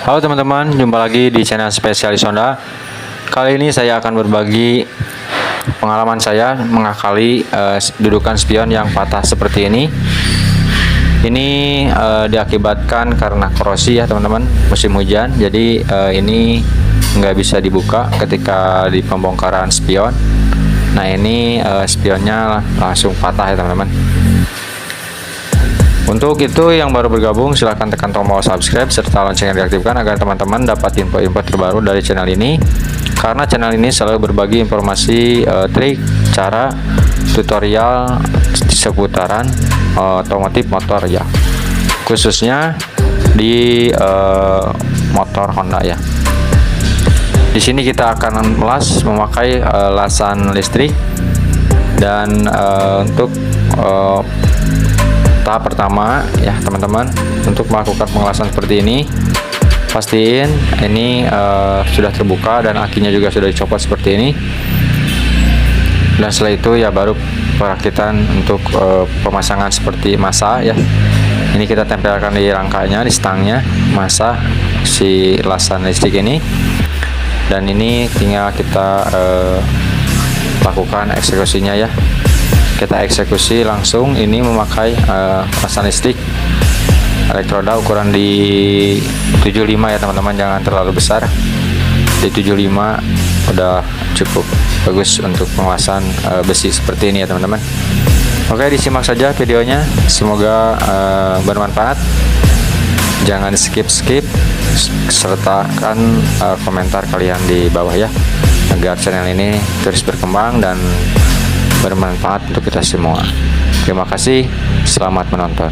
Halo teman-teman, jumpa lagi di channel Spesialis Honda. Kali ini saya akan berbagi pengalaman saya mengakali dudukan spion yang patah seperti ini. Ini diakibatkan karena korosi ya teman-teman, musim hujan. Jadi ini nggak bisa dibuka ketika di pembongkaran spion. Nah ini spionnya langsung patah ya teman-teman. Untuk itu yang baru bergabung silahkan tekan tombol subscribe serta loncengnya diaktifkan agar teman-teman dapat info-info terbaru dari channel ini, karena channel ini selalu berbagi informasi trik, cara, tutorial seputaran otomotif motor ya, khususnya di motor Honda ya. Di sini kita akan melas memakai lasan listrik dan untuk tahap pertama ya teman-teman, untuk melakukan pengelasan seperti ini pastiin ini sudah terbuka dan akinya juga sudah dicopot seperti ini. Dan setelah itu ya baru perakitan untuk pemasangan seperti masa ya. Ini kita tempelkan di rangkanya, di stangnya masa si lasan listrik ini, dan ini tinggal kita lakukan eksekusinya ya. Kita eksekusi langsung ini memakai lasan listrik elektroda ukuran di 75 ya teman-teman, jangan terlalu besar. Di 75 udah cukup bagus untuk pengelasan besi seperti ini ya teman-teman. Oke, disimak saja videonya, semoga bermanfaat. Jangan skip sertakan komentar kalian di bawah ya, agar channel ini terus berkembang dan bermanfaat untuk kita semua. Terima kasih, selamat menonton.